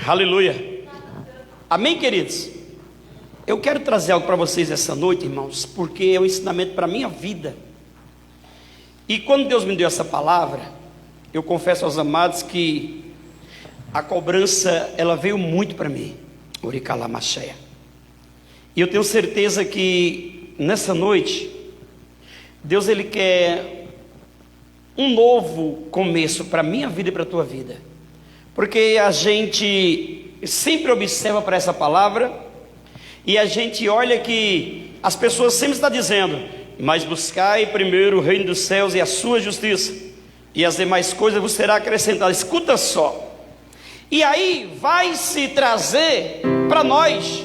Aleluia. Amém, queridos? Eu quero trazer algo para vocês essa noite, irmãos, porque é um ensinamento para a minha vida. E quando Deus me deu essa palavra, eu confesso aos amados que a cobrança, ela veio muito para mim. Oricalamacheia. E eu tenho certeza que nessa noite, Deus ele quer um novo começo para a minha vida e para a tua vida. Porque a gente sempre observa para essa palavra e a gente olha que as pessoas sempre estão dizendo: mas buscai primeiro o reino dos céus e a sua justiça, e as demais coisas vos será acrescentada. Escuta só. E aí vai se trazer para nós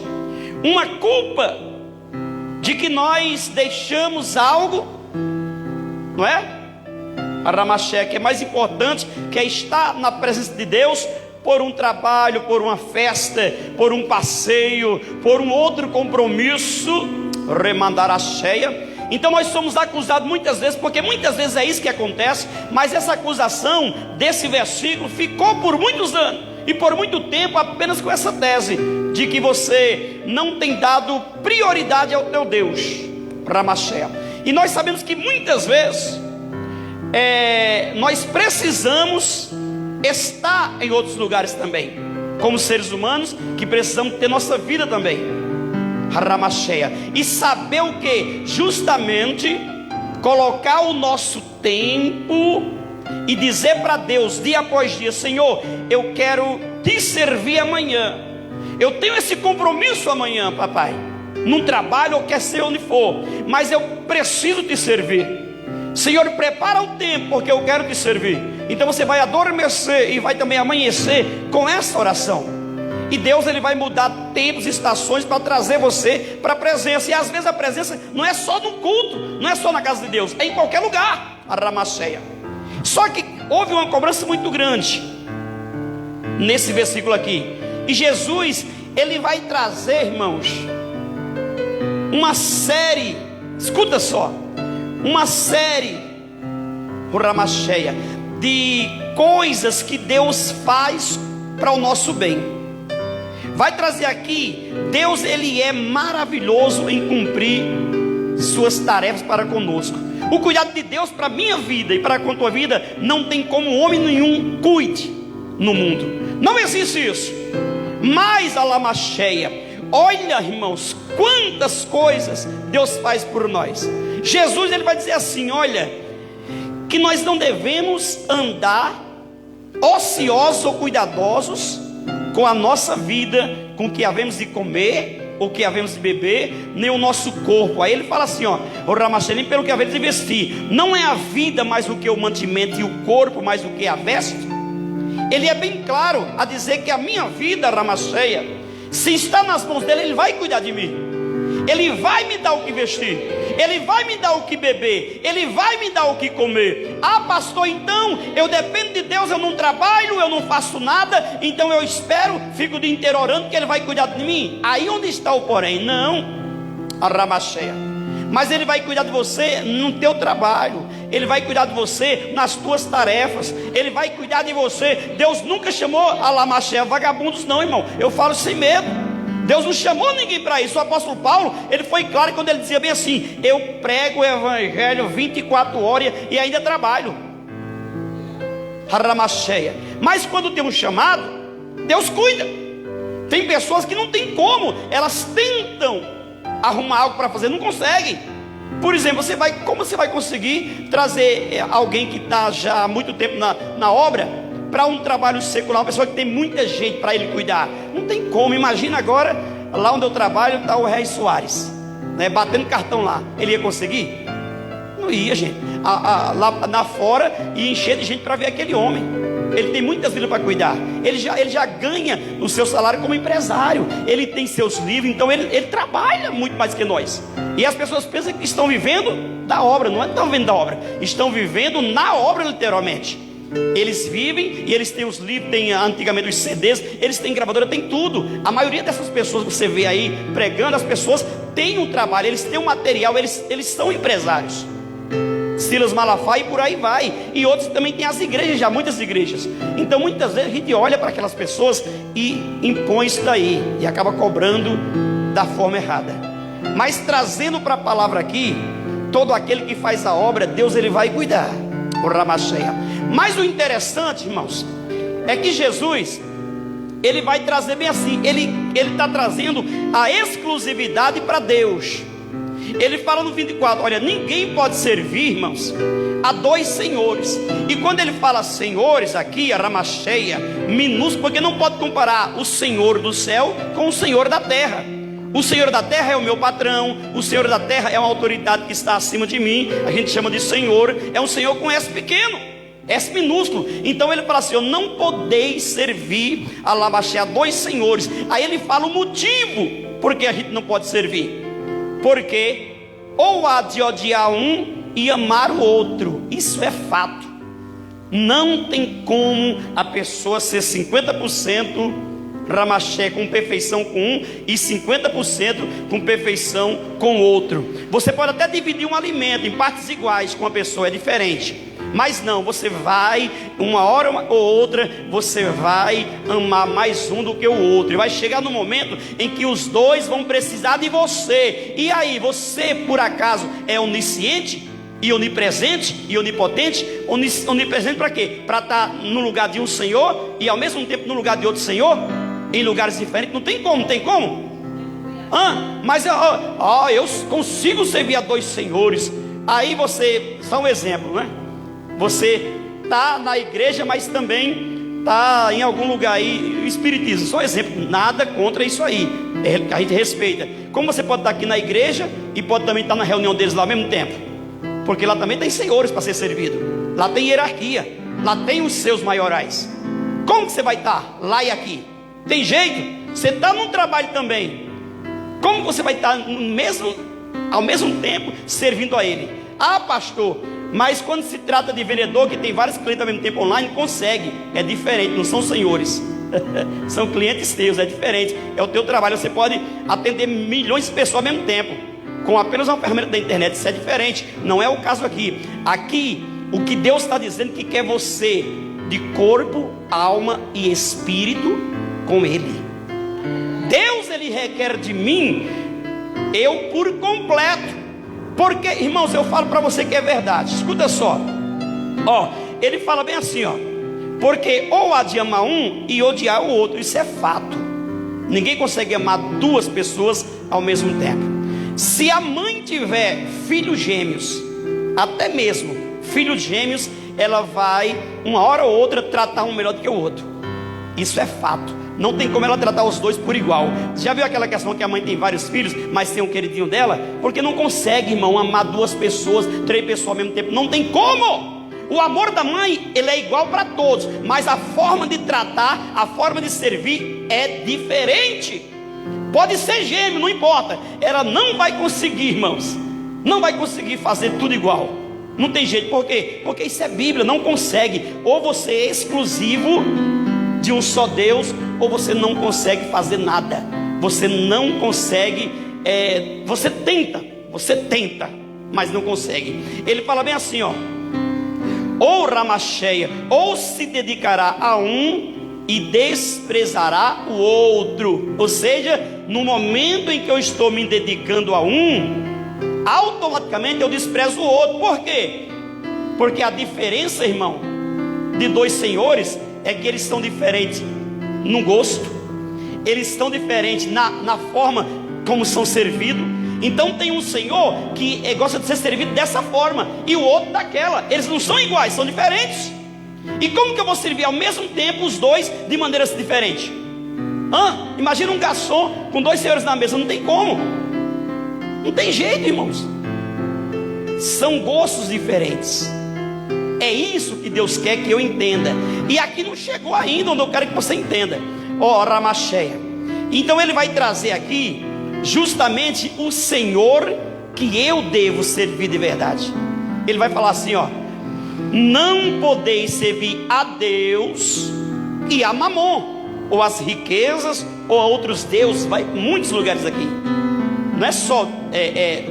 uma culpa de que nós deixamos algo, não é? A Ramaché, que é mais importante, que é estar na presença de Deus, por um trabalho, por uma festa, por um passeio, por um outro compromisso, remandar a cheia. Então nós somos acusados muitas vezes, porque muitas vezes é isso que acontece, mas essa acusação desse versículo ficou por muitos anos e por muito tempo apenas com essa tese de que você não tem dado prioridade ao teu Deus, Ramaché. E nós sabemos que muitas vezes nós precisamos estar em outros lugares também, como seres humanos que precisamos ter nossa vida também, Ramacheia, e saber o que? Justamente colocar o nosso tempo e dizer para Deus dia após dia: Senhor, eu quero te servir amanhã, eu tenho esse compromisso amanhã, papai, num trabalho ou quer ser onde for, mas eu preciso te servir. Senhor, prepara o tempo, porque eu quero te servir. Então você vai adormecer e vai também amanhecer com essa oração. E Deus ele vai mudar tempos e estações para trazer você para a presença. E às vezes a presença não é só no culto, não é só na casa de Deus, é em qualquer lugar, a Ramacheia. Só que houve uma cobrança muito grande nesse versículo aqui. E Jesus, ele vai trazer, irmãos, uma série, escuta só, uma série, Ramacheia, de coisas que Deus faz para o nosso bem. Vai trazer aqui, Deus ele é maravilhoso em cumprir suas tarefas para conosco. O cuidado de Deus para a minha vida e para a tua vida não tem como homem nenhum cuide no mundo. Não existe isso. Mas a Ramacheia, olha, irmãos, quantas coisas Deus faz por nós. Jesus ele vai dizer assim: olha, que nós não devemos andar ociosos ou cuidadosos com a nossa vida, com o que havemos de comer, ou o que havemos de beber, nem o nosso corpo. Aí ele fala assim, ó, o Ramachelim, pelo que havemos de vestir. Não é a vida mais do que o mantimento, e o corpo mais do que a veste? Ele é bem claro a dizer que a minha vida, Ramacheia, se está nas mãos dele, ele vai cuidar de mim. Ele vai me dar o que vestir, ele vai me dar o que beber, ele vai me dar o que comer. Ah, pastor, então eu dependo de Deus, eu não trabalho, eu não faço nada, então eu espero, fico o dia inteiro orando que ele vai cuidar de mim. Aí onde está o porém? Não, a Ramacheia. Mas ele vai cuidar de você no teu trabalho, ele vai cuidar de você nas tuas tarefas, ele vai cuidar de você. Deus nunca chamou a Ramacheia vagabundos, não, irmão, eu falo sem medo. Deus não chamou ninguém para isso. O apóstolo Paulo, ele foi claro quando ele dizia bem assim: eu prego o evangelho 24 horas e ainda trabalho. Ramacheia. Mas quando tem um chamado, Deus cuida. Tem pessoas que não tem como, elas tentam arrumar algo para fazer, não conseguem. Por exemplo, como você vai conseguir trazer alguém que está já há muito tempo na obra para um trabalho secular, uma pessoa que tem muita gente para ele cuidar? Não tem como. Imagina agora, lá onde eu trabalho está o Rei Soares, né, batendo cartão lá. Ele ia conseguir? Não ia, gente. Lá na fora ia encher de gente para ver aquele homem. Ele tem muitas vidas para cuidar. Ele já ganha o seu salário como empresário. Ele tem seus livros, então ele trabalha muito mais que nós. E as pessoas pensam que estão vivendo da obra. Não estão vivendo da obra, estão vivendo na obra, literalmente. Eles vivem e eles têm os livros, tem antigamente os CDs, eles têm gravadora, tem tudo. A maioria dessas pessoas que você vê aí pregando, as pessoas têm um trabalho, eles têm um material, eles são empresários. Silas Malafaia e por aí vai. E outros também tem as igrejas, já muitas igrejas. Então muitas vezes a gente olha para aquelas pessoas e impõe isso daí, e acaba cobrando da forma errada. Mas trazendo para a palavra aqui, todo aquele que faz a obra, Deus ele vai cuidar. O Ramacheia. Mas o interessante, irmãos, é que Jesus, ele vai trazer bem assim, ele está trazendo a exclusividade para Deus. Ele fala no 24, olha, ninguém pode servir, irmãos, a dois senhores. E quando ele fala senhores aqui, a Ramacheia, minúsculo, porque não pode comparar o Senhor do céu com o Senhor da terra. O Senhor da terra é o meu patrão, o Senhor da terra é uma autoridade que está acima de mim, a gente chama de Senhor, é um Senhor com S pequeno, S minúsculo. Então ele fala assim, não podeis servir a Ramacheia, a dois senhores. Aí ele fala o motivo porque a gente não pode servir. Porque ou há de odiar um e amar o outro. Isso é fato. Não tem como a pessoa ser 50% Ramacheia com perfeição com um e 50% com perfeição com o outro. Você pode até dividir um alimento em partes iguais com uma pessoa, é diferente. Mas não, você vai, uma hora ou outra, você vai amar mais um do que o outro. E vai chegar no momento em que os dois vão precisar de você. E aí, você por acaso é onisciente e onipresente e onipotente? Onipresente para quê? Para estar no lugar de um Senhor e ao mesmo tempo no lugar de outro Senhor? Em lugares diferentes? Não tem como, tem como? Mas eu consigo servir a dois senhores. Aí você, só um exemplo, né? Você está na igreja, mas também está em algum lugar aí, o espiritismo, só um exemplo, nada contra isso aí, a gente respeita. Como você pode estar aqui na igreja e pode também estar na reunião deles lá ao mesmo tempo? Porque lá também tem senhores para ser servido, lá tem hierarquia, lá tem os seus maiorais. Como que você vai estar lá e aqui? Tem jeito? Você está num trabalho também, como você vai estar ao mesmo tempo servindo a ele? Pastor, mas quando se trata de vendedor que tem vários clientes ao mesmo tempo online, consegue, é diferente, não são senhores, são clientes teus, é diferente, é o teu trabalho. Você pode atender milhões de pessoas ao mesmo tempo, com apenas uma ferramenta da internet, isso é diferente, não é o caso aqui. Aqui, o que Deus está dizendo que quer você, de corpo, alma e espírito, com Ele. Deus, Ele requer de mim, eu por completo. Porque, irmãos, eu falo para você que é verdade. Escuta só. Ele fala bem assim, porque ou há de amar um e odiar o outro. Isso é fato. Ninguém consegue amar duas pessoas ao mesmo tempo. Se a mãe tiver filhos gêmeos, até mesmo filhos gêmeos, ela vai, uma hora ou outra, tratar um melhor do que o outro. Isso é fato. Não tem como ela tratar os dois por igual. Já viu aquela questão que a mãe tem vários filhos, mas tem um queridinho dela? Porque não consegue, irmão, amar duas pessoas, três pessoas ao mesmo tempo. Não tem como. O amor da mãe, ele é igual para todos, mas a forma de tratar, a forma de servir é diferente. Pode ser gêmeo, não importa. Ela não vai conseguir, irmãos, não vai conseguir fazer tudo igual. Não tem jeito. Por quê? Porque isso é Bíblia, não consegue. Ou você é exclusivo de um só Deus, ou você não consegue fazer nada. Você não consegue, você tenta, mas não consegue. Ele fala bem assim, ou Ramacheia, ou se dedicará a um e desprezará o outro. Ou seja, no momento em que eu estou me dedicando a um, automaticamente eu desprezo o outro. Por quê? Porque a diferença, irmão, de dois senhores é que eles são diferentes no gosto, eles estão diferentes na forma como são servidos. Então tem um senhor que gosta de ser servido dessa forma e o outro daquela. Eles não são iguais, são diferentes. E como que eu vou servir ao mesmo tempo os dois de maneiras diferentes? Imagina um garçom com dois senhores na mesa, não tem como. Não tem jeito, irmãos. São gostos diferentes. É isso que Deus quer que eu entenda. E aqui não chegou ainda onde eu quero que você entenda. Ramacheia. Então ele vai trazer aqui justamente o Senhor que eu devo servir de verdade. Ele vai falar assim, não podeis servir a Deus e a Mamon, ou as riquezas, ou a outros deuses. Vai em muitos lugares aqui. Não é só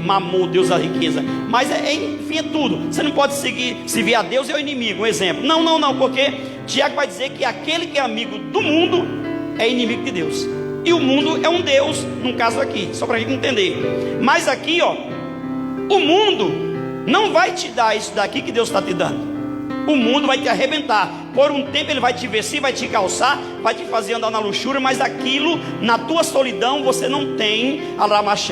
mamon, Deus da riqueza, mas enfim, é tudo. Você não pode servir a Deus e ao inimigo, um exemplo. Não, porque Tiago vai dizer que aquele que é amigo do mundo é inimigo de Deus. E o mundo é um Deus, num caso aqui, só para a gente entender. Mas aqui, ó, o mundo não vai te dar isso daqui que Deus está te dando. O mundo vai te arrebentar. Por um tempo ele vai te vestir, vai te calçar, vai te fazer andar na luxúria, mas aquilo, na tua solidão, você não tem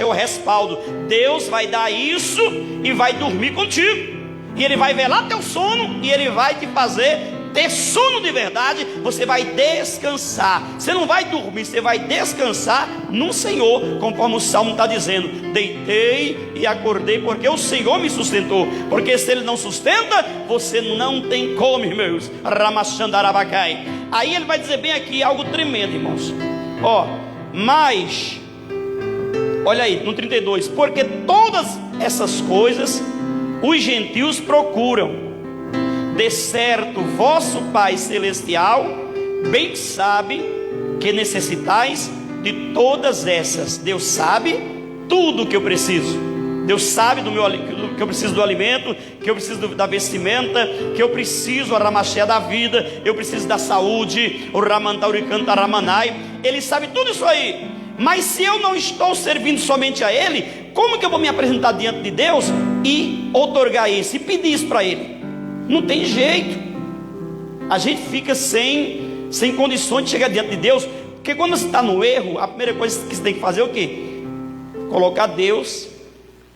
o respaldo. Deus vai dar isso e vai dormir contigo. E Ele vai velar teu sono e Ele vai te fazer ter sono de verdade. Você vai descansar. Você não vai dormir, você vai descansar no Senhor, conforme o Salmo está dizendo: deitei e acordei, porque o Senhor me sustentou. Porque se Ele não sustenta, você não tem como, irmãos. Ramachandarabacai. Aí ele vai dizer bem aqui algo tremendo, irmãos. Mas olha aí, no 32: porque todas essas coisas os gentios procuram. De certo, vosso Pai Celestial bem sabe que necessitais de todas essas. Deus sabe tudo o que eu preciso. Deus sabe que eu preciso do alimento, que eu preciso da vestimenta, que eu preciso a ramaché da vida, eu preciso da saúde, o ramantauricanta ramanai. Ele sabe tudo isso aí. Mas se eu não estou servindo somente a Ele, como que eu vou me apresentar diante de Deus e outorgar isso e pedir isso para Ele? Não tem jeito. A gente fica sem condições de chegar diante de Deus. Porque quando você está no erro, a primeira coisa que você tem que fazer é o quê? Colocar Deus,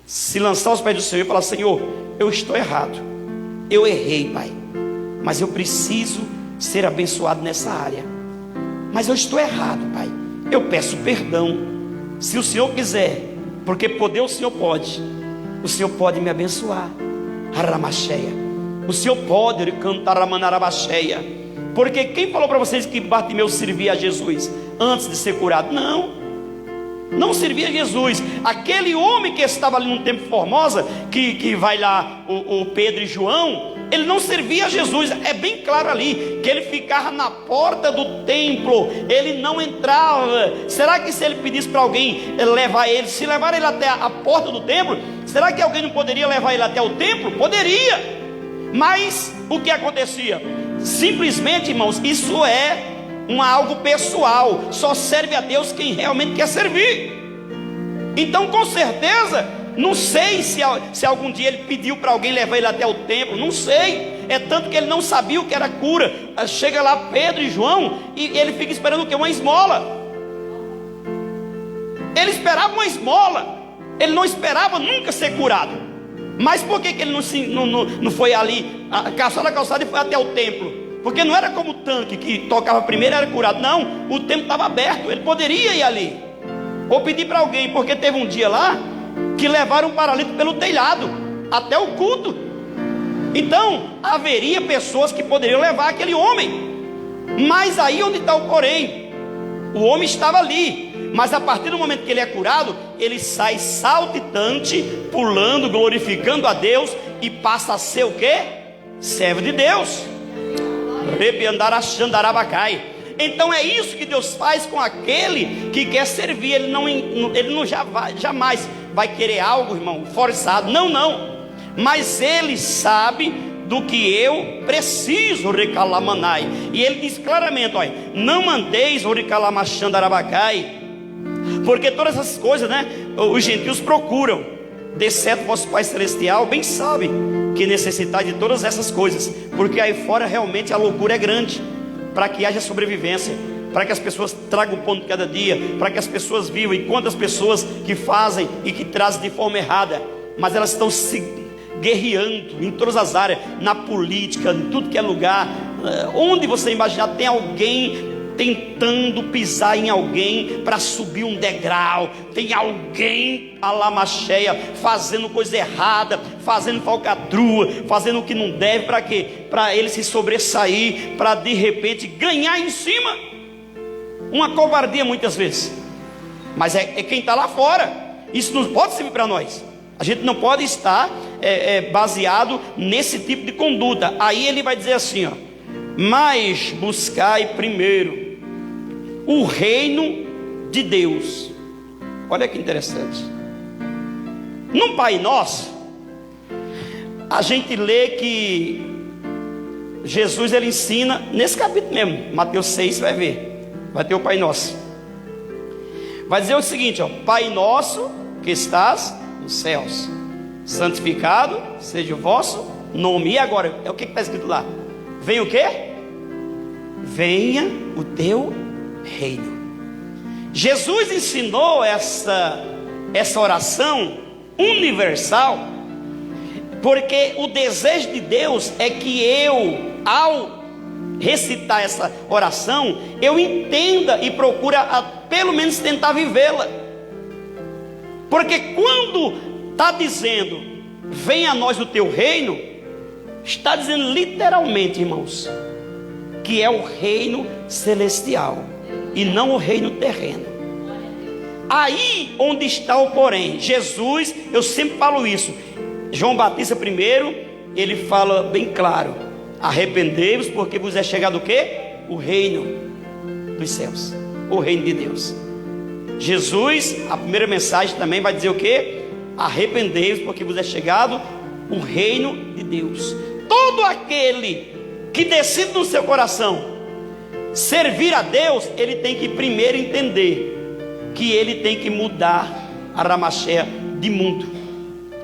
se lançar aos pés do Senhor e falar: Senhor, eu estou errado, eu errei, Pai, mas eu preciso ser abençoado nessa área. Mas eu estou errado, Pai, eu peço perdão. Se o Senhor quiser, porque poder o Senhor pode me abençoar. Aramacheia. O Senhor pode cantar a manarabacheia. Porque quem falou para vocês que Bartimeu servia a Jesus antes de ser curado? Não servia a Jesus. Aquele homem que estava ali no templo Formosa, que vai lá o Pedro e João, ele não servia a Jesus. É bem claro ali que ele ficava na porta do templo, ele não entrava. Será que se ele pedisse para alguém levar ele, se levar ele até a porta do templo, será que alguém não poderia levar ele até o templo? Poderia. Mas o que acontecia? Simplesmente, irmãos, isso é algo pessoal. Só serve a Deus quem realmente quer servir. Então, com certeza, não sei se algum dia ele pediu para alguém levar ele até o templo. Não sei. É tanto que ele não sabia o que era cura. Chega lá Pedro e João e ele fica esperando o quê? Uma esmola. Ele esperava uma esmola. Ele não esperava nunca ser curado. Mas por que ele não foi ali, caçou na calçada e foi até o templo? Porque não era como o tanque que tocava primeiro e era curado. Não, o templo estava aberto, ele poderia ir ali. Ou pedir para alguém, porque teve um dia lá que levaram um paralítico pelo telhado até o culto. Então haveria pessoas que poderiam levar aquele homem. Mas aí onde está o porém? O homem estava ali. Mas a partir do momento que ele é curado, ele sai saltitante, pulando, glorificando a Deus, e passa a ser o quê? Servo de Deus. Então é isso que Deus faz com aquele que quer servir. Ele não jamais vai querer algo, irmão, forçado. Não. Mas ele sabe do que eu preciso, recalamanai. E ele diz claramente: olha, não mandeis o recalamachandarabacai, porque todas essas coisas, né, os gentios procuram. De certo, vosso Pai Celestial bem sabe que necessitai de todas essas coisas, porque aí fora realmente a loucura é grande, para que haja sobrevivência, para que as pessoas tragam o pão de cada dia, para que as pessoas vivam. E quantas pessoas que fazem e que trazem de forma errada, mas elas estão se guerreando em todas as áreas, na política, em tudo que é lugar, onde você imaginar tem alguém tentando pisar em alguém para subir um degrau. Tem alguém alamacheia fazendo coisa errada, fazendo falcatrua, fazendo o que não deve. Para quê? Para ele se sobressair, para de repente ganhar em cima. Uma covardia muitas vezes, mas é quem está lá fora. Isso não pode servir para nós. A gente não pode estar baseado nesse tipo de conduta. Aí ele vai dizer assim, ó: mas buscai primeiro o reino de Deus. Olha que interessante. No Pai Nosso, a gente lê que Jesus, ele ensina, nesse capítulo mesmo, Mateus 6, você vai ver, vai ter o Pai Nosso. Vai dizer o seguinte, ó: Pai nosso que estás nos céus, santificado seja o vosso nome. E agora, é o que está escrito lá? Venha o quê? Venha o teu reino. Jesus ensinou essa oração universal, porque o desejo de Deus é que eu, ao recitar essa oração, eu entenda e procure pelo menos tentar vivê-la. Porque quando está dizendo venha a nós o teu reino, está dizendo literalmente, irmãos, que é o reino celestial e não o reino terreno. Aí onde está o porém. Jesus, eu sempre falo isso, João Batista primeiro, ele fala bem claro: arrependei-vos, porque vos é chegado o quê? O reino dos céus, o reino de Deus. Jesus, a primeira mensagem também vai dizer o quê? Arrependei-vos, porque vos é chegado o reino de Deus. Todo aquele que decide no seu coração servir a Deus, ele tem que primeiro entender que ele tem que mudar a Ramacheia de mundo.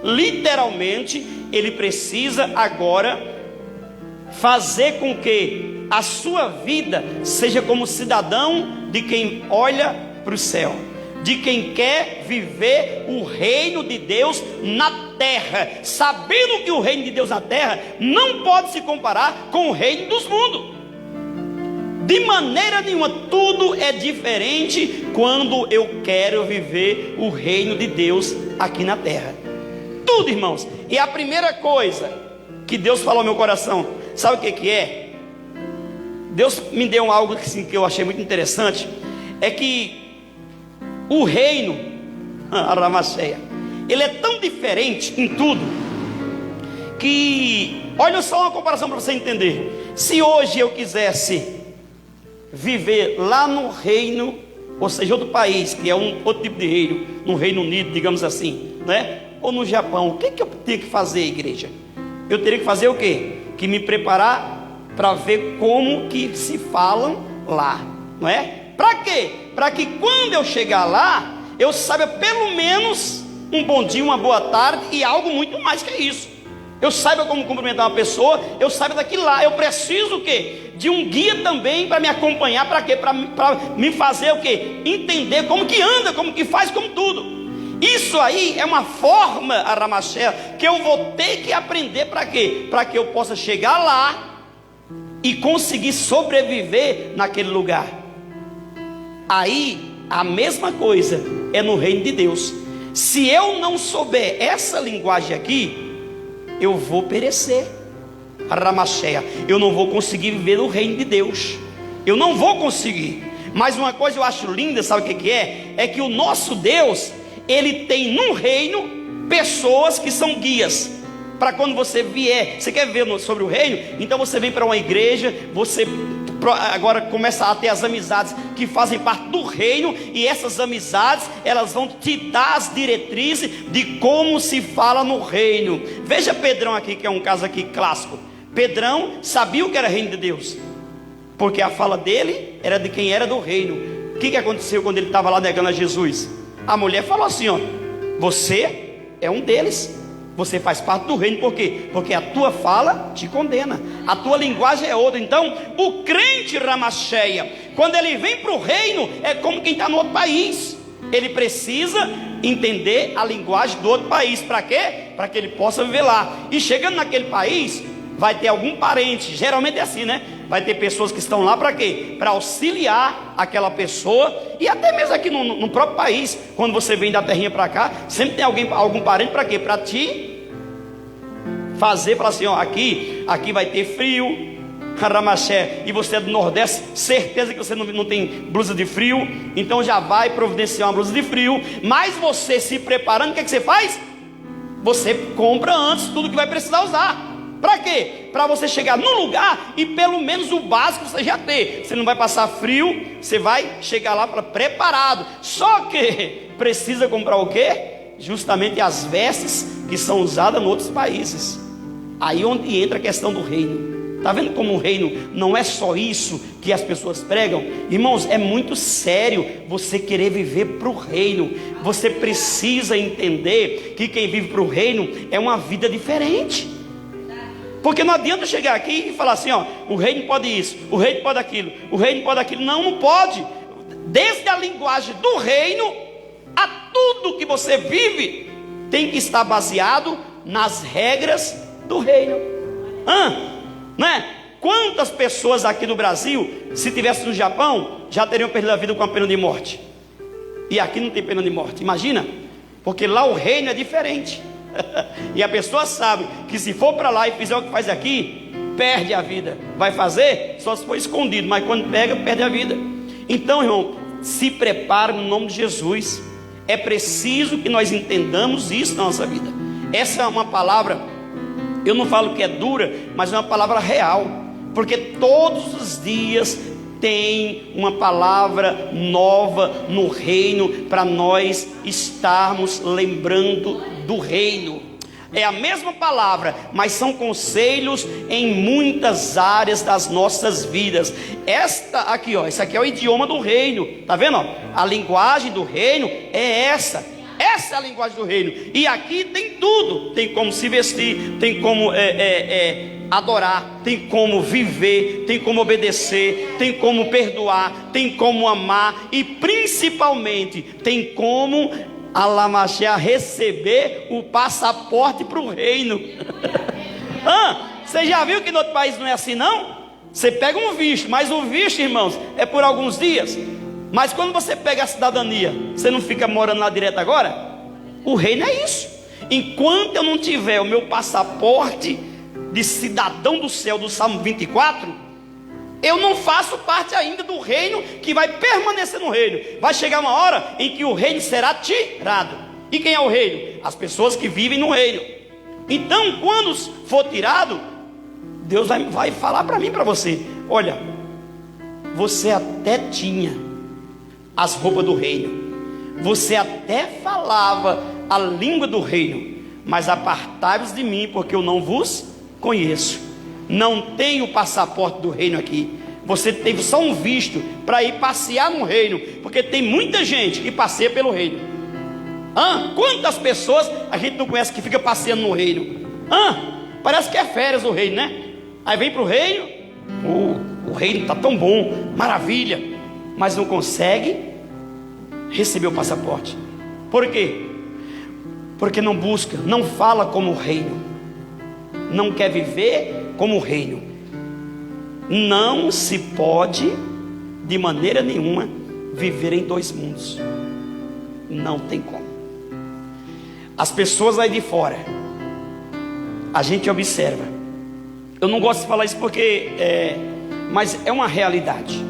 Literalmente, ele precisa agora fazer com que a sua vida seja como cidadão de quem olha para o céu, de quem quer viver o reino de Deus na terra, sabendo que o reino de Deus na terra não pode se comparar com o reino dos mundos. De maneira nenhuma, tudo é diferente quando eu quero viver o reino de Deus aqui na terra. Tudo, irmãos. E a primeira coisa que Deus falou ao meu coração, sabe o que é? Deus me deu algo assim, que eu achei muito interessante. É que o reino, a Ramacheia, ele é tão diferente em tudo, que, olha só uma comparação para você entender. Se hoje eu quisesse viver lá no reino, ou seja, outro país, que é outro tipo de reino, no Reino Unido, digamos assim, né? Ou no Japão, o que eu teria que fazer, igreja? Eu teria que fazer o quê? Que me preparar para ver como que se falam lá, não é? Para quê? Para que quando eu chegar lá, eu saiba pelo menos um bom dia, uma boa tarde e algo muito mais que isso. Eu saiba como cumprimentar uma pessoa, eu saiba daquilo lá. Eu preciso o quê? De um guia também para me acompanhar. Para quê? Para me fazer o quê? Entender como que anda, como que faz, como tudo. Isso aí é uma forma, a Ramacheia, que eu vou ter que aprender. Para quê? Para que eu possa chegar lá e conseguir sobreviver naquele lugar. Aí a mesma coisa é no reino de Deus. Se eu não souber essa linguagem aqui, eu vou perecer. A Ramacheia, eu não vou conseguir viver o reino de Deus. Eu não vou conseguir. Mas uma coisa eu acho linda, sabe o que é? É que o nosso Deus, ele tem no reino pessoas que são guias. Para quando você vier, você quer ver sobre o reino? Então você vem para uma igreja, você agora começa a ter as amizades que fazem parte do reino, e essas amizades, elas vão te dar as diretrizes de como se fala no reino. Veja Pedrão aqui, que é um caso aqui clássico. Pedrão sabia o que era reino de Deus, porque a fala dele era de quem era do reino. O que aconteceu quando ele estava lá negando a Jesus? A mulher falou assim, ó: você é um deles, você faz parte do reino. Por quê? Porque a tua fala te condena, a tua linguagem é outra. Então o crente Ramacheia, quando ele vem para o reino, é como quem está no outro país. Ele precisa entender a linguagem do outro país. Para quê? Para que ele possa viver lá. E chegando naquele país, vai ter algum parente. Geralmente é assim, né? Vai ter pessoas que estão lá para quê? Para auxiliar aquela pessoa. E até mesmo aqui no próprio país, quando você vem da terrinha para cá, sempre tem algum parente para quê? Para te fazer, para assim, ó, aqui vai ter frio, Ramacheia, e você é do Nordeste, certeza que você não tem blusa de frio, então já vai providenciar uma blusa de frio. Mas você se preparando, o que você faz? Você compra antes tudo que vai precisar usar. Para quê? Para você chegar no lugar e pelo menos o básico você já ter. Você não vai passar frio, você vai chegar lá preparado. Só que precisa comprar o quê? justamente as vestes que são usadas em outros países. Aí onde entra a questão do reino. Está vendo como o reino não é só isso que as pessoas pregam? Irmãos, é muito sério você querer viver para o reino. Você precisa entender que quem vive para o reino é uma vida diferente. Porque não adianta chegar aqui e falar assim, ó, o reino pode isso, o reino pode aquilo, o reino pode aquilo. Não, não pode. Desde a linguagem do reino a tudo que você vive tem que estar baseado nas regras do reino. Né? Quantas pessoas aqui no Brasil, se tivesse no Japão, já teriam perdido a vida com a pena de morte? E aqui não tem pena de morte, imagina? Porque lá o reino é diferente. E a pessoa sabe que se for para lá e fizer o que faz aqui, perde a vida. Vai fazer só se for escondido, mas quando pega, perde a vida. Então, irmão, se prepare no nome de Jesus. É preciso que nós entendamos isso na nossa vida. Essa é uma palavra, eu não falo que é dura, mas é uma palavra real. Porque todos os dias tem uma palavra nova no reino, para nós estarmos lembrando do reino. É a mesma palavra, mas são conselhos em muitas áreas das nossas vidas. Esta aqui, ó, esse aqui é o idioma do reino. Tá vendo, ó? A linguagem do reino é essa. Essa é a linguagem do reino. E aqui tem tudo. Tem como se vestir, tem como adorar, tem como viver, tem como obedecer, tem como perdoar, tem como amar e principalmente tem como Alamachá receber o passaporte para o reino. Você já viu que no outro país não é assim não? Você pega um visto, mas o visto, irmãos, é por alguns dias. Mas quando você pega a cidadania, você não fica morando lá direto agora? O reino é isso. Enquanto eu não tiver o meu passaporte de cidadão do céu do Salmo 24, eu não faço parte ainda do reino que vai permanecer no reino. Vai chegar uma hora em que o reino será tirado. E quem é o reino? As pessoas que vivem no reino. Então, quando for tirado, Deus vai falar para mim, para você: olha, você até tinha as roupas do reino, você até falava a língua do reino, mas apartai-vos de mim, porque eu não vos conheço. Não tem o passaporte do reino aqui. Você teve só um visto para ir passear no reino, porque tem muita gente que passeia pelo reino. Quantas pessoas a gente não conhece que fica passeando no reino? Parece que é férias o reino, né? Aí vem para o reino, o reino está tão bom, maravilha, mas não consegue receber o passaporte. Por quê? Porque não busca, não fala como o reino, não quer viver como o reino. Não se pode de maneira nenhuma viver em dois mundos. Não tem como. As pessoas aí de fora, a gente observa. Eu não gosto de falar isso porque mas é uma realidade,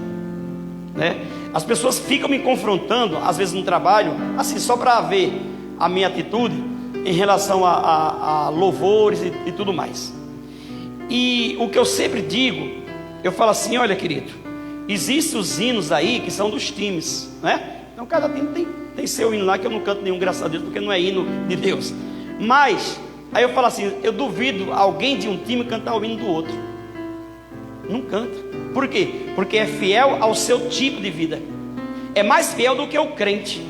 né? As pessoas ficam me confrontando, às vezes no trabalho, assim, só para ver a minha atitude em relação a louvores e tudo mais. E o que eu sempre digo, eu falo assim: olha, querido, existem os hinos aí que são dos times, né? Então cada time tem seu hino lá, que eu não canto nenhum, graças a Deus, porque não é hino de Deus. Mas aí eu falo assim: eu duvido alguém de um time cantar o hino do outro. Não canta. Por quê? Porque é fiel ao seu tipo de vida. É mais fiel do que o crente.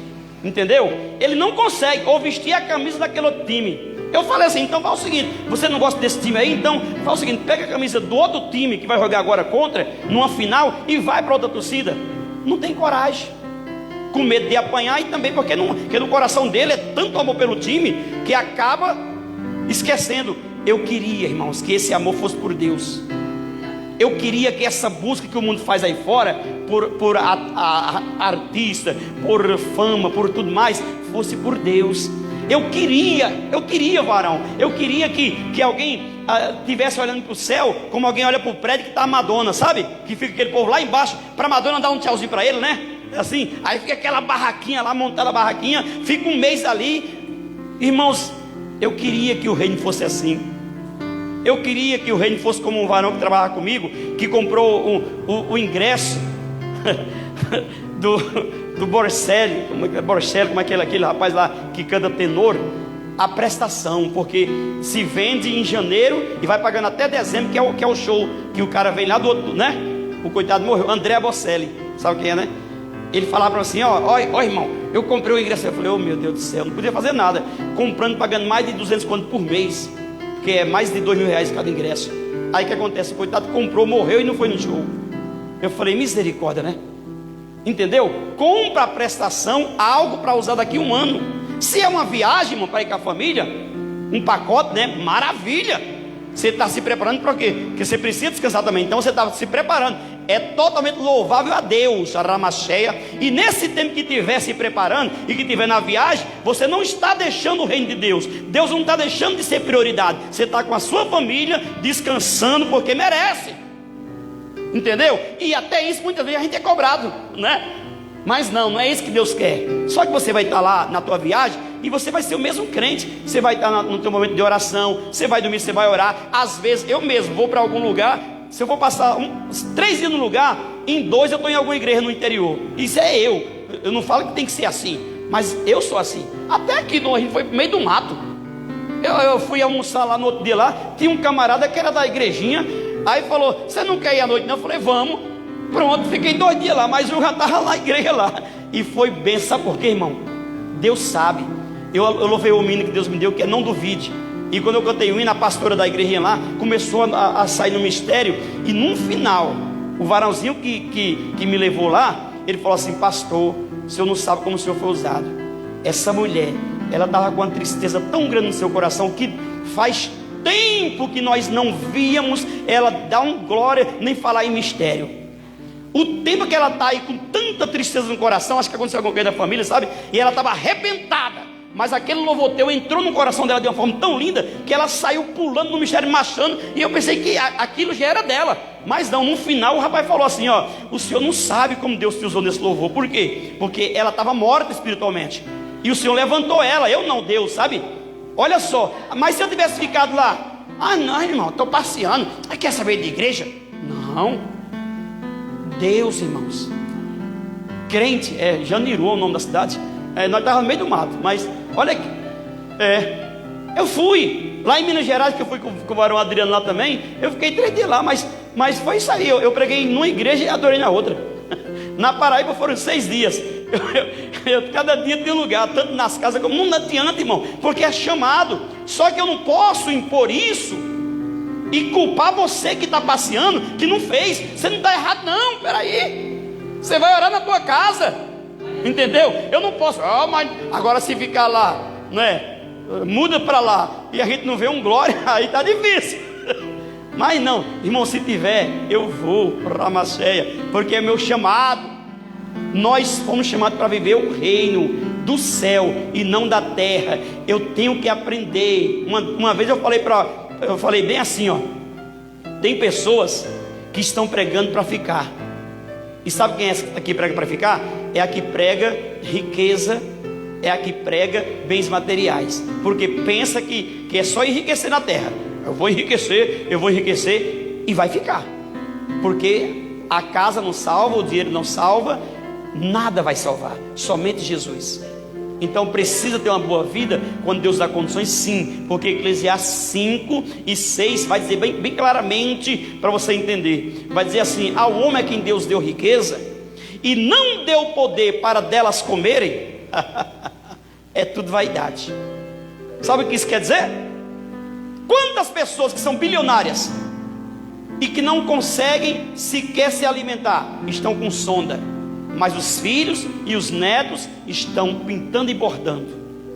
Entendeu? Ele não consegue ou vestir a camisa daquele outro time. Eu falei assim: então faz o seguinte, você não gosta desse time aí? Então faz o seguinte, pega a camisa do outro time que vai jogar agora contra, numa final, e vai para outra torcida. Não tem coragem, com medo de apanhar, e também porque no coração dele é tanto amor pelo time, que acaba esquecendo. Eu queria, irmãos, que esse amor fosse por Deus. Eu queria que essa busca que o mundo faz aí fora, por artista, por fama, por tudo mais, fosse por Deus. Eu queria, varão. Eu queria que alguém estivesse olhando para o céu, como alguém olha para o prédio que está a Madonna, sabe? Que fica aquele povo lá embaixo, para a Madonna dar um tchauzinho para ele, né? Assim, aí fica aquela barraquinha lá, montada a barraquinha, fica um mês ali. Irmãos, eu queria que o reino fosse assim. Eu queria que o reino fosse como um varão que trabalhava comigo, que comprou o ingresso do Borcelli, como é aquele rapaz lá que canta tenor, a prestação, porque se vende em janeiro e vai pagando até dezembro, que é o show, que o cara vem lá do outro, né? O coitado morreu, André Bocelli, sabe quem é, né? Ele falava para assim, ó irmão, eu comprei o ingresso. Eu falei, oh meu Deus do céu, não podia fazer nada, comprando, pagando mais de 200 conto por mês, que é mais de R$2.000 cada ingresso. Aí o que acontece? O coitado comprou, morreu e não foi no show. Eu falei, misericórdia, né? Entendeu? Compra a prestação, algo para usar daqui a um ano. Se é uma viagem, irmão, para ir com a família, um pacote, né? Maravilha. Você está se preparando para quê? Porque você precisa descansar também. Então você está se preparando. É totalmente louvável a Deus, a Ramacheia. E nesse tempo que estiver se preparando e que estiver na viagem, você não está deixando o reino de Deus. Deus não está deixando de ser prioridade. Você está com a sua família descansando porque merece. Entendeu? E até isso muitas vezes a gente é cobrado, né? Mas não é isso que Deus quer. Só que você vai estar lá na tua viagem e você vai ser o mesmo crente. Você vai estar no teu momento de oração, você vai dormir, você vai orar. Às vezes eu mesmo vou para algum lugar, se eu vou passar 3 dias no lugar, em 2 eu estou em alguma igreja no interior. Isso é eu não falo que tem que ser assim, mas eu sou assim. Até aqui a gente foi no meio do mato. Eu fui almoçar lá no outro dia lá, tinha um camarada que era da igrejinha. Aí falou, você não quer ir à noite não? Eu falei, vamos. Pronto, fiquei 2 dias lá, mas eu já estava lá na igreja lá. E foi bem, sabe por quê, irmão? Deus sabe. Eu louvei o hino que Deus me deu, que é Não Duvide. E quando eu cantei o hino, a pastora da igreja lá começou a sair no mistério. E no final, o varãozinho que me levou lá, ele falou assim, pastor, o senhor não sabe como o senhor foi usado. Essa mulher, ela estava com uma tristeza tão grande no seu coração, que faz tempo que nós não víamos ela dar um glória, nem falar em mistério. O tempo que ela está aí com tanta tristeza no coração, acho que aconteceu alguma coisa da família, sabe? E ela estava arrebentada, mas aquele louvor teu entrou no coração dela de uma forma tão linda, que ela saiu pulando no mistério, marchando. E eu pensei que aquilo já era dela, mas não, no final o rapaz falou assim, ó, o senhor não sabe como Deus te usou nesse louvor. Por quê? Porque ela estava morta espiritualmente, e o senhor levantou ela, eu não, Deus, sabe? Olha só, mas se eu tivesse ficado lá, não irmão, estou passeando, quer saber de igreja? Não. Deus, irmãos, crente, Janiru é o nome da cidade, nós estávamos no meio do mato, mas olha aqui, eu fui lá em Minas Gerais, que eu fui com o varão Adriano lá também, eu fiquei 3 dias lá, mas foi isso aí, eu preguei numa igreja e adorei na outra. Na Paraíba foram 6 dias, cada dia tem um lugar, tanto nas casas como não adianta, irmão, porque é chamado. Só que eu não posso impor isso e culpar você que está passeando, que não fez. Você não está errado não, peraí, você vai orar na tua casa, entendeu? Eu não posso, mas agora se ficar lá, né, muda para lá, e a gente não vê um glória, aí está difícil. Mas não, irmão, se tiver, eu vou para Ramacheia, porque é meu chamado. Nós fomos chamados para viver o reino do céu e não da terra. Eu tenho que aprender. Uma vez eu falei bem assim, ó. Tem pessoas que estão pregando para ficar. E sabe quem é essa que prega para ficar? É a que prega riqueza, é a que prega bens materiais. Porque pensa que é só enriquecer na terra. Eu vou enriquecer e vai ficar. Porque a casa não salva, o dinheiro não salva, nada vai salvar, somente Jesus. Então precisa ter uma boa vida quando Deus dá condições, sim, porque Eclesiastes 5:6 vai dizer bem claramente para você entender. Vai dizer assim: ao homem a quem Deus deu riqueza e não deu poder para delas comerem, é tudo vaidade. Sabe o que isso quer dizer? Quantas pessoas que são bilionárias e que não conseguem sequer se alimentar, estão com sonda, mas os filhos e os netos estão pintando e bordando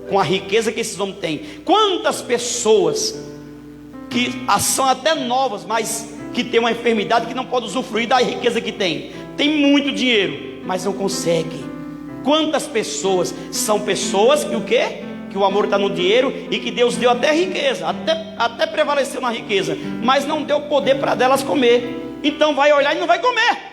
com a riqueza que esses homens têm. Quantas pessoas que são até novas, mas que têm uma enfermidade, que não podem usufruir da riqueza que tem muito dinheiro, mas não conseguem. Quantas pessoas são pessoas que o quê? Que o amor está no dinheiro e que Deus deu até riqueza, até prevaleceu na riqueza, mas não deu poder para delas comer. Então vai olhar e não vai comer.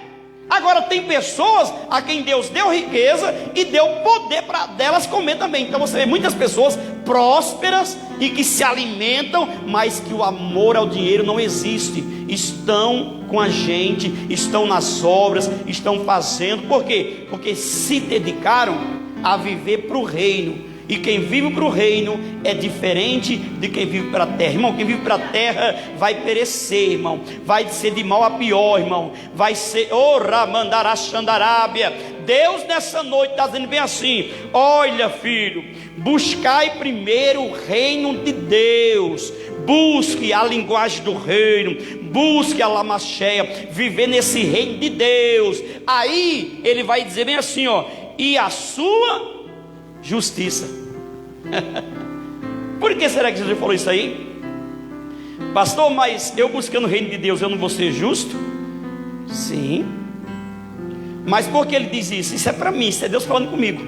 Agora tem pessoas a quem Deus deu riqueza e deu poder para delas comer também. Então você vê muitas pessoas prósperas e que se alimentam, mas que o amor ao dinheiro não existe. estão com a gente, estão nas obras, estão fazendo. Por quê? Porque se dedicaram a viver para o reino. E quem vive para o reino é diferente de quem vive para a terra. Irmão, quem vive para a terra vai perecer, irmão. Vai ser de mal a pior, irmão. Vai ser, Ramandarachandarábia. Deus nessa noite está dizendo bem assim: olha, filho, buscai primeiro o reino de Deus. Busque a linguagem do reino, busque a lamacheia, viver nesse reino de Deus. Aí ele vai dizer bem assim, ó: e a sua justiça. Por que será que Jesus falou isso aí? Pastor, mas eu buscando o reino de Deus, eu não vou ser justo? Sim. Mas por que ele diz isso? Isso é para mim, isso é Deus falando comigo.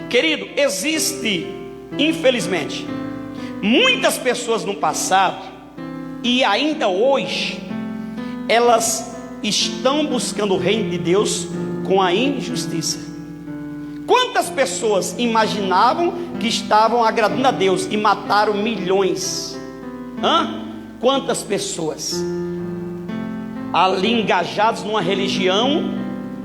Querido, existe, infelizmente, muitas pessoas no passado e ainda hoje, elas estão buscando o reino de Deus com a injustiça. Quantas pessoas imaginavam que estavam agradando a Deus e mataram milhões? Quantas pessoas ali engajados numa religião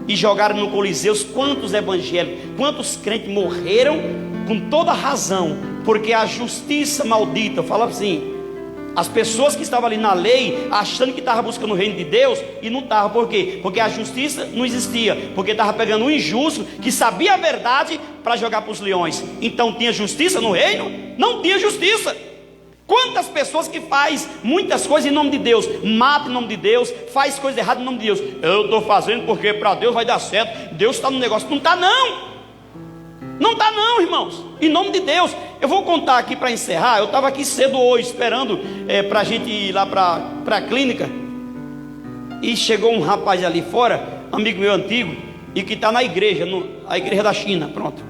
e jogaram no Coliseu? Quantos evangélicos, quantos crentes morreram com toda razão, porque a justiça maldita, fala assim, as pessoas que estavam ali na lei, achando que estavam buscando o reino de Deus, e não estavam. Por quê? Porque a justiça não existia, porque estava pegando um injusto, que sabia a verdade, para jogar para os leões. Então tinha justiça no reino? Não tinha justiça. Quantas pessoas que faz muitas coisas em nome de Deus, mata em nome de Deus, faz coisa errada em nome de Deus. Eu estou fazendo porque para Deus vai dar certo, Deus está no negócio. Não está não. Não está não, irmãos, em nome de Deus. Eu vou contar aqui para encerrar. Eu estava aqui cedo hoje, esperando para a gente ir lá para a clínica. E chegou um rapaz ali fora, amigo meu antigo, e que está na igreja, a igreja da China, pronto.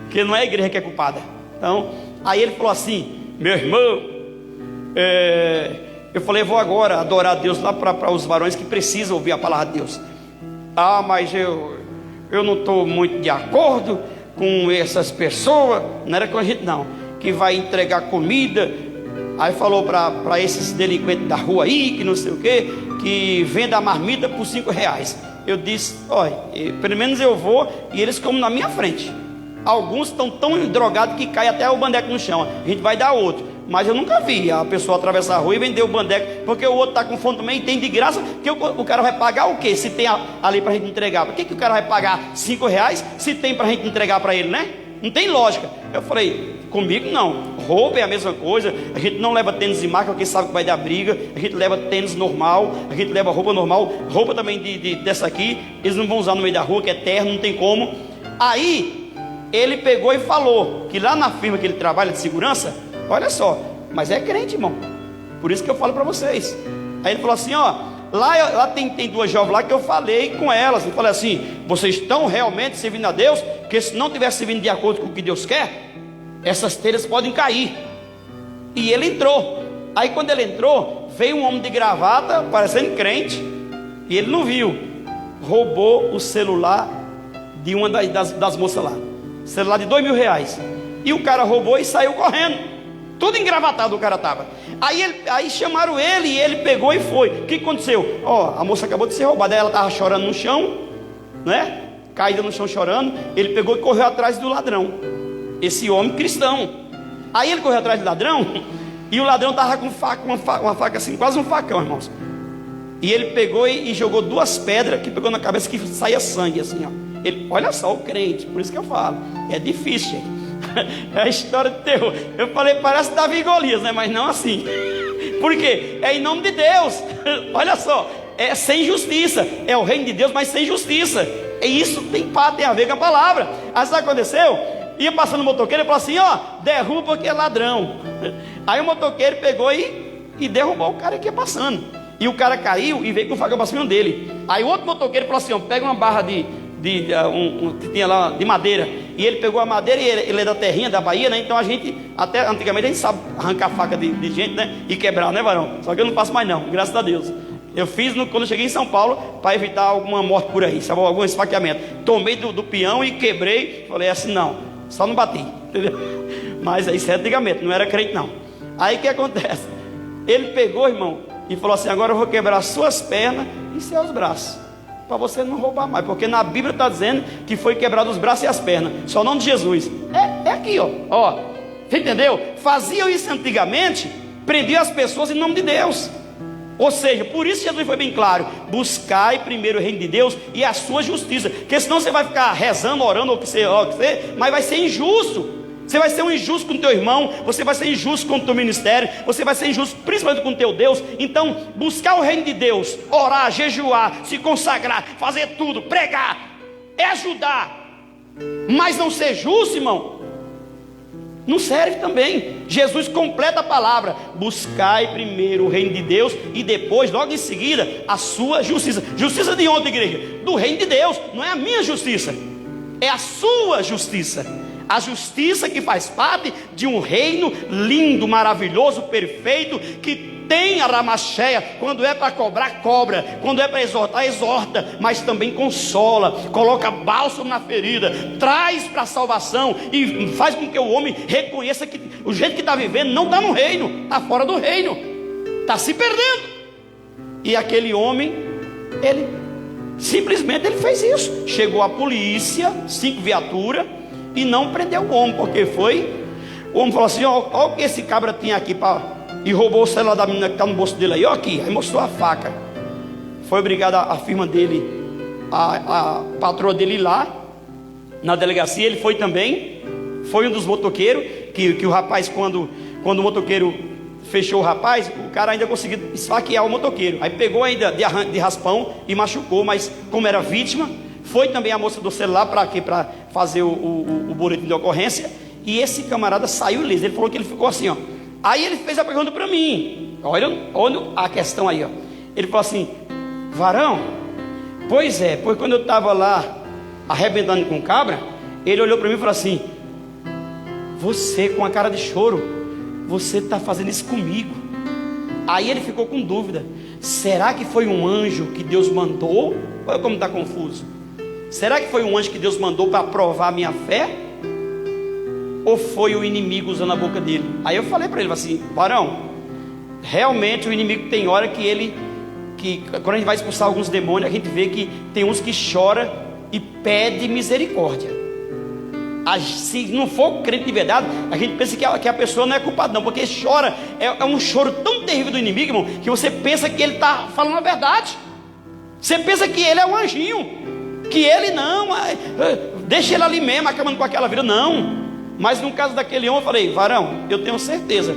Porque não é a igreja que é culpada. Então, aí ele falou assim: meu irmão, eu falei, vou agora adorar a Deus lá para os varões que precisam ouvir a palavra de Deus. Ah, mas eu não estou muito de acordo com essas pessoas. Não era com a gente não, que vai entregar comida. Aí falou para esses delinquentes da rua aí, que não sei o que vende a marmita por R$5. Eu disse, olha, pelo menos eu vou e eles comem na minha frente. Alguns estão tão drogados que cai até o bandeco no chão. A gente vai dar outro. Mas eu nunca vi a pessoa atravessar a rua e vender o bandeco, porque o outro está com fome também e tem de graça. Que o cara vai pagar o quê? Se tem ali para a gente entregar. Por que o cara vai pagar R$5 se tem para a gente entregar para ele, né? Não tem lógica. Eu falei, comigo não. Roupa é a mesma coisa. A gente não leva tênis de marca, porque sabe que vai dar briga. A gente leva tênis normal, a gente leva roupa normal. Roupa também dessa aqui, eles não vão usar no meio da rua, que é terno, não tem como. Aí ele pegou e falou que lá na firma que ele trabalha de segurança, olha só, mas é crente, irmão. Por isso que eu falo para vocês. Aí ele falou assim, ó, lá tem duas jovens lá que eu falei com elas. Eu falei assim, vocês estão realmente servindo a Deus? Porque se não estiver servindo de acordo com o que Deus quer, essas telhas podem cair. E ele entrou. Aí quando ele entrou, veio um homem de gravata, parecendo crente, e ele não viu. Roubou o celular de uma das moças lá. Celular de R$2.000. E o cara roubou e saiu correndo. Tudo engravatado o cara estava. Aí chamaram ele e ele pegou e foi. O que aconteceu? Ó, a moça acabou de ser roubada. Ela estava chorando no chão, né? Caída no chão chorando. Ele pegou e correu atrás do ladrão. Esse homem cristão. Aí ele correu atrás do ladrão. E o ladrão estava com uma faca assim, quase um facão, irmãos. E ele pegou e jogou 2 pedras que pegou na cabeça, que saía sangue assim, ó. Olha só o crente, por isso que eu falo. É difícil, gente. É a história de terror. Eu falei, parece Davi e Golias, né? Mas não assim. Por quê? É em nome de Deus. Olha só, é sem justiça. É o reino de Deus, mas sem justiça. E isso tem a ver com a palavra. Aí sabe o que aconteceu? Ia passando o motoqueiro e falou assim, ó, derruba que é ladrão. Aí o motoqueiro pegou e derrubou o cara que ia passando. E o cara caiu e veio com o facão para cima dele. Aí o outro motoqueiro falou assim, ó, pega uma barra que tinha lá de madeira. E ele pegou a madeira, e ele é da terrinha da Bahia, né? Então a gente, até antigamente, a gente sabe arrancar faca de gente, né? E quebrar, né, varão? Só que eu não faço mais não, graças a Deus. Eu fiz quando eu cheguei em São Paulo, para evitar alguma morte por aí, sabe? Algum esfaqueamento. Tomei do peão e quebrei. Falei assim, não, só não bati, entendeu? Mas isso é antigamente, não era crente não. Aí o que acontece? Ele pegou, irmão, e falou assim: agora eu vou quebrar as suas pernas e seus braços, para você não roubar mais, porque na Bíblia está dizendo que foi quebrado os braços e as pernas, só o nome de Jesus. É aqui, ó, você entendeu? Faziam isso antigamente, prendiam as pessoas em nome de Deus. Ou seja, por isso Jesus foi bem claro: buscai primeiro o reino de Deus e a sua justiça, porque senão você vai ficar rezando, orando, ou o que você, mas vai ser injusto. Você vai ser um injusto com o teu irmão, você vai ser injusto com o teu ministério, você vai ser injusto principalmente com o teu Deus. Então, buscar o reino de Deus, orar, jejuar, se consagrar, fazer tudo, pregar, é ajudar, mas não ser justo, irmão, não serve também. Jesus completa a palavra: buscai primeiro o reino de Deus e depois, logo em seguida, a sua justiça. Justiça de onde, igreja? Do reino de Deus. Não é a minha justiça, é a sua justiça. A justiça que faz parte de um reino lindo, maravilhoso, perfeito, que tem a ramacheia. Quando é para cobrar, cobra. Quando é para exortar, exorta. Mas também consola, coloca bálsamo na ferida, traz para a salvação e faz com que o homem reconheça que o jeito que está vivendo não está no reino, está fora do reino, está se perdendo. E aquele homem, ele simplesmente fez isso. Chegou a polícia, 5 viaturas, e não prendeu o homem, porque o homem falou assim: olha o que esse cabra tinha aqui, e roubou o celular da menina que está no bolso dele aí, ó, aqui. Aí mostrou a faca. Foi obrigado a firma dele, a patroa dele ir lá na delegacia. Ele foi também, foi um dos motoqueiros, que o rapaz, quando o motoqueiro fechou o rapaz, o cara ainda conseguiu esfaquear o motoqueiro. Aí pegou ainda de raspão e machucou, mas como era vítima, foi também a moça do celular para fazer o boletim de ocorrência. E esse camarada saiu liso. Ele falou que ele ficou assim, ó. Aí ele fez a pergunta para mim. Olha a questão aí, ó. Ele falou assim: varão, pois quando eu estava lá arrebentando com cabra, ele olhou para mim e falou assim: você, com a cara de choro, você está fazendo isso comigo. Aí ele ficou com dúvida: será que foi um anjo que Deus mandou? Olha como está confuso. Será que foi um anjo que Deus mandou para provar a minha fé? Ou foi o inimigo usando a boca dele? Aí eu falei para ele assim: varão, realmente o inimigo tem hora que quando a gente vai expulsar alguns demônios, a gente vê que tem uns que choram e pede misericórdia. Se não for crente de verdade, a gente pensa que a pessoa não é culpada não, porque chora, é um choro tão terrível do inimigo, irmão, que você pensa que ele está falando a verdade. Você pensa que ele é um anjinho, que ele não, deixa ele ali mesmo, acabando com aquela vida. Não. Mas no caso daquele homem, eu falei: varão, eu tenho certeza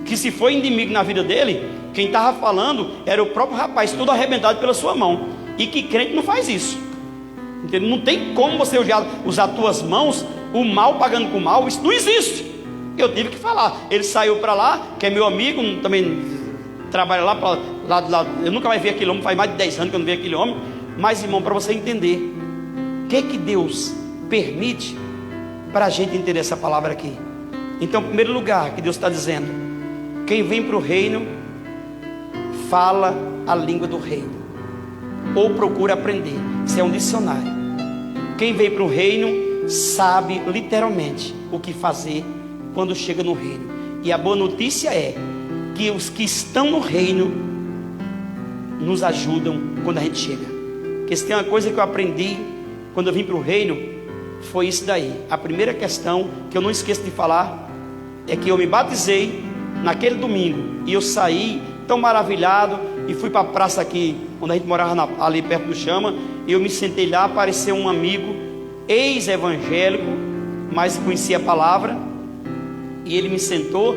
que se foi inimigo na vida dele, quem estava falando era o próprio rapaz, tudo arrebentado pela sua mão. E que crente não faz isso, entendeu? Não tem como você usar tuas mãos, o mal pagando com o mal. Isso não existe. Eu tive que falar. Ele saiu para lá, que é meu amigo, também trabalha lá, eu nunca mais vi aquele homem, faz mais de 10 anos que eu não vi aquele homem. Mas, irmão, para você entender o que Deus permite, para a gente entender essa palavra aqui. Então, em primeiro lugar, que Deus está dizendo: quem vem para o reino, fala a língua do reino, ou procura aprender. Isso é um dicionário. Quem vem para o reino, sabe literalmente o que fazer quando chega no reino. E a boa notícia é que os que estão no reino nos ajudam quando a gente chega. Porque se tem uma coisa que eu aprendi quando eu vim para o reino, foi isso daí. A primeira questão que eu não esqueço de falar é que eu me batizei naquele domingo, e eu saí tão maravilhado e fui para a praça aqui, onde a gente morava ali perto do Chama, e eu me sentei lá. Apareceu um amigo ex-evangélico, mas conhecia a palavra, e ele me sentou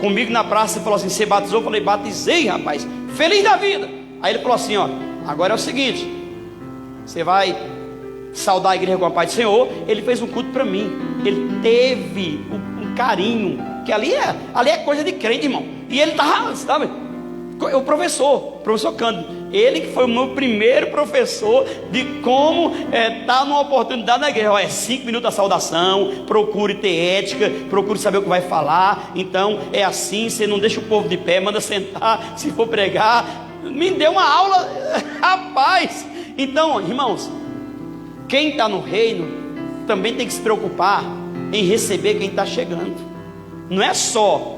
comigo na praça e falou assim: você batizou? Eu falei: batizei, rapaz, feliz da vida. Aí ele falou assim: ó, agora é o seguinte, você vai saudar a igreja com a paz do Senhor. Ele fez um culto para mim. Ele teve um carinho, que ali é coisa de crente, irmão. E ele estava, sabe, o professor Cândido, ele que foi o meu primeiro professor de como estar numa oportunidade na igreja. 5 minutos da saudação, procure ter ética, procure saber o que vai falar. Então é assim, você não deixa o povo de pé, manda sentar, se for pregar. Me deu uma aula, rapaz. Então, irmãos, quem está no reino também tem que se preocupar em receber quem está chegando. Não é só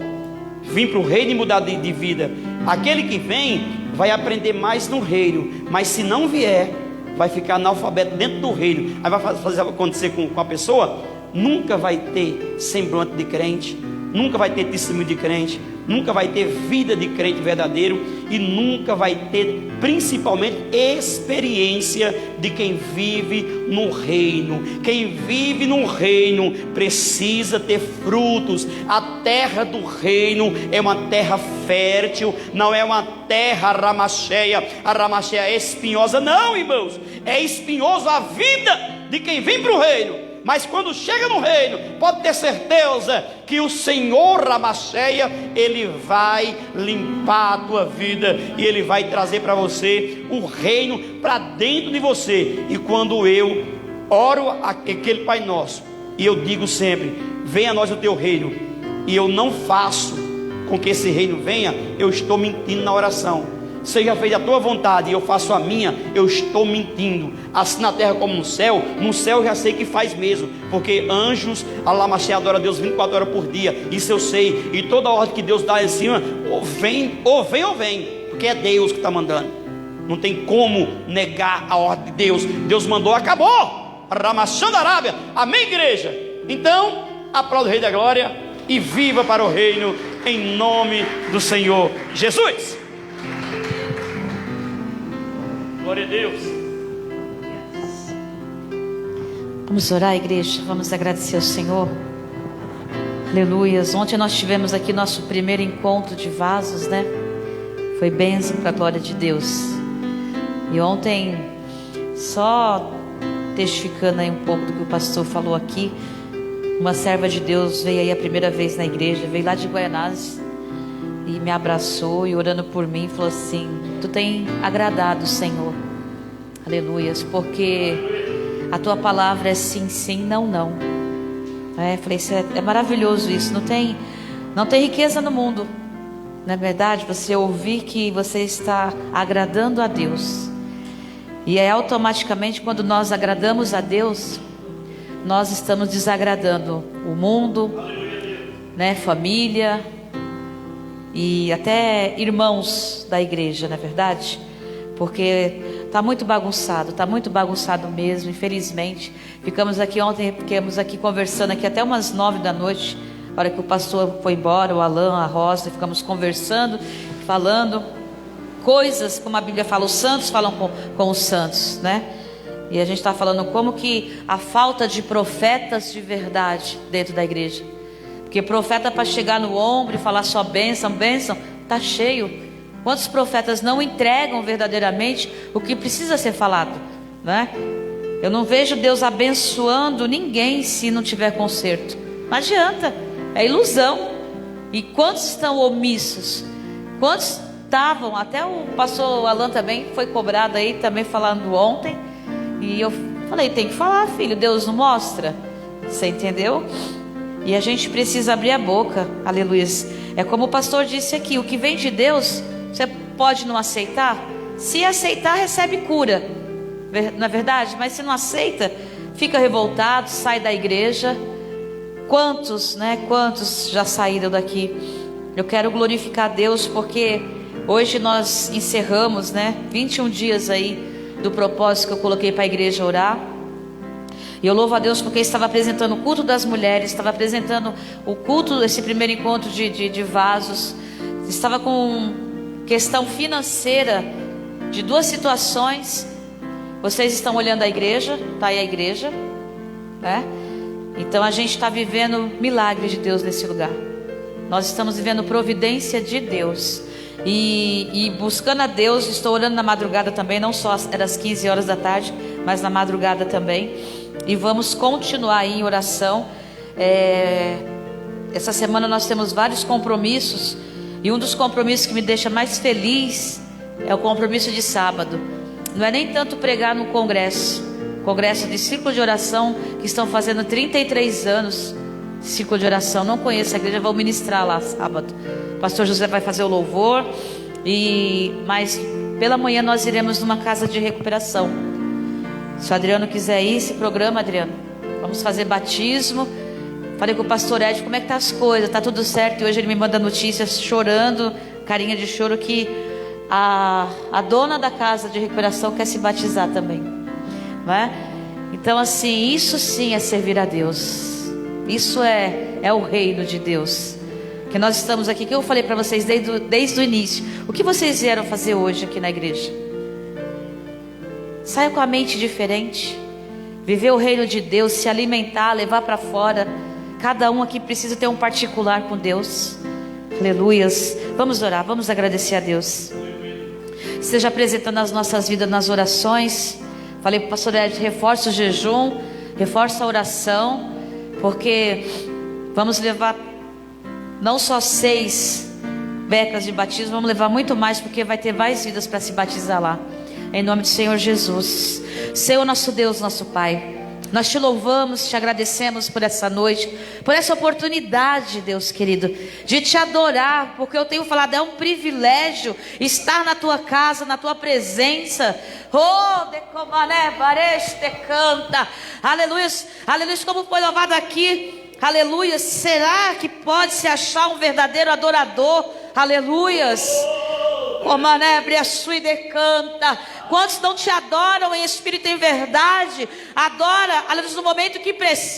vir para o reino e mudar de vida, Aquele que vem vai aprender mais no reino, mas se não vier, vai ficar analfabeto dentro do reino. Aí vai fazer acontecer com a pessoa, nunca vai ter semblante de crente, nunca vai ter testemunho de crente, nunca vai ter vida de crente verdadeiro, e nunca vai ter principalmente experiência de quem vive no reino. Quem vive no reino precisa ter frutos. A terra do reino é uma terra fértil, não é uma terra ramacheia. A ramacheia é espinhosa, não, irmãos, é espinhoso a vida de quem vem para o reino. Mas quando chega no reino, pode ter certeza que o Senhor Ramacheia, Ele vai limpar a tua vida, e Ele vai trazer para você o reino para dentro de você. E quando eu oro aquele Pai Nosso, e eu digo sempre: venha a nós o teu reino, e eu não faço com que esse reino venha, eu estou mentindo na oração. Seja feita a tua vontade e eu faço a minha, eu estou mentindo. Assim na terra como no céu eu já sei que faz mesmo, porque anjos, Alamaché, adora a Deus 24 horas por dia, isso eu sei. E toda a ordem que Deus dá em cima, ou vem, porque é Deus que está mandando. Não tem como negar a ordem de Deus. Deus mandou, acabou. Ramachando a Arábia, amém, igreja? Então, aplauda o Rei da Glória e viva para o reino, em nome do Senhor Jesus. Glória a Deus. Vamos orar, igreja, vamos agradecer ao Senhor. Aleluias. Ontem nós tivemos aqui nosso primeiro encontro de vasos, né? Foi bênção para a glória de Deus. E ontem, só testificando aí um pouco do que o pastor falou aqui, uma serva de Deus veio aí a primeira vez na igreja, veio lá de Guaianazes e me abraçou e orando por mim falou assim: tu tem agradado o Senhor, aleluias, porque a tua palavra é sim, sim, não, não. Falei, é maravilhoso isso. Não tem riqueza no mundo, não é verdade? Você ouvir que você está agradando a Deus, e é automaticamente quando nós agradamos a Deus, nós estamos desagradando o mundo, né? Família e até irmãos da igreja, não é verdade? Porque está muito bagunçado mesmo, infelizmente. Ficamos aqui ontem conversando aqui até umas 9 da noite, a hora que o pastor foi embora, o Alan, a Rosa, e ficamos conversando, falando coisas, como a Bíblia fala, os santos falam com os santos, né? E a gente está falando como que a falta de profetas de verdade dentro da igreja. Porque profeta para chegar no ombro e falar só bênção, está cheio. Quantos profetas não entregam verdadeiramente o que precisa ser falado, né? Eu não vejo Deus abençoando ninguém se não tiver conserto. Não adianta, é ilusão. E quantos estão omissos? Quantos estavam? Até o pastor Alan também foi cobrado aí, também falando ontem. E eu falei, tem que falar, filho, Deus não mostra. Você entendeu? E a gente precisa abrir a boca, aleluia. É como o pastor disse aqui, o que vem de Deus, você pode não aceitar. Se aceitar, recebe cura, não é verdade? Mas se não aceita, fica revoltado, sai da igreja. Quantos já saíram daqui? Eu quero glorificar a Deus, porque hoje nós encerramos, 21 dias aí do propósito que eu coloquei para a igreja orar. E eu louvo a Deus porque estava apresentando o culto das mulheres, estava apresentando o culto, esse primeiro encontro de vasos. Estava com questão financeira de 2 situações. Vocês estão olhando a igreja, está aí a igreja, né? Então a gente está vivendo milagre de Deus nesse lugar. Nós estamos vivendo providência de Deus. E buscando a Deus, estou orando na madrugada também, não só era às 15 horas da tarde, mas na madrugada também. E vamos continuar aí em oração. Essa semana nós temos vários compromissos, e um dos compromissos que me deixa mais feliz é o compromisso de sábado. Não é nem tanto pregar no congresso de ciclo de oração, que estão fazendo 33 anos de ciclo de oração. Não conheço a igreja, vou ministrar lá sábado. O pastor José vai fazer o louvor, mas pela manhã nós iremos numa casa de recuperação. Se o Adriano quiser ir, esse programa, Adriano, vamos fazer batismo. Falei com o pastor Ed, como é que tá as coisas? Tá tudo certo? E hoje ele me manda notícias chorando, carinha de choro que a dona da casa de recuperação quer se batizar também, não é? Então assim, isso sim é servir a Deus. Isso é o reino de Deus. Que nós estamos aqui, que eu falei para vocês desde o início. O que vocês vieram fazer hoje aqui na igreja? Saia com a mente diferente. Viver o reino de Deus, se alimentar, levar para fora. Cada um aqui precisa ter um particular com Deus. Aleluias. Vamos orar, vamos agradecer a Deus. Esteja apresentando as nossas vidas nas orações. Falei para o pastor Ed, reforça o jejum, reforça a oração, porque vamos levar não só 6 becas de batismo, vamos levar muito mais, porque vai ter mais vidas para se batizar lá. Em nome do Senhor Jesus. Senhor nosso Deus, nosso Pai, nós te louvamos, te agradecemos por essa noite, por essa oportunidade, Deus querido, de te adorar, porque eu tenho falado, é um privilégio estar na tua casa, na tua presença. Oh, decomané, bareste canta, aleluia, aleluia, como foi louvado aqui. Aleluia, será que pode se achar um verdadeiro adorador? Aleluias. Canta. Quantos não te adoram em espírito e em verdade? Adora, aleluia, no momento que precisa.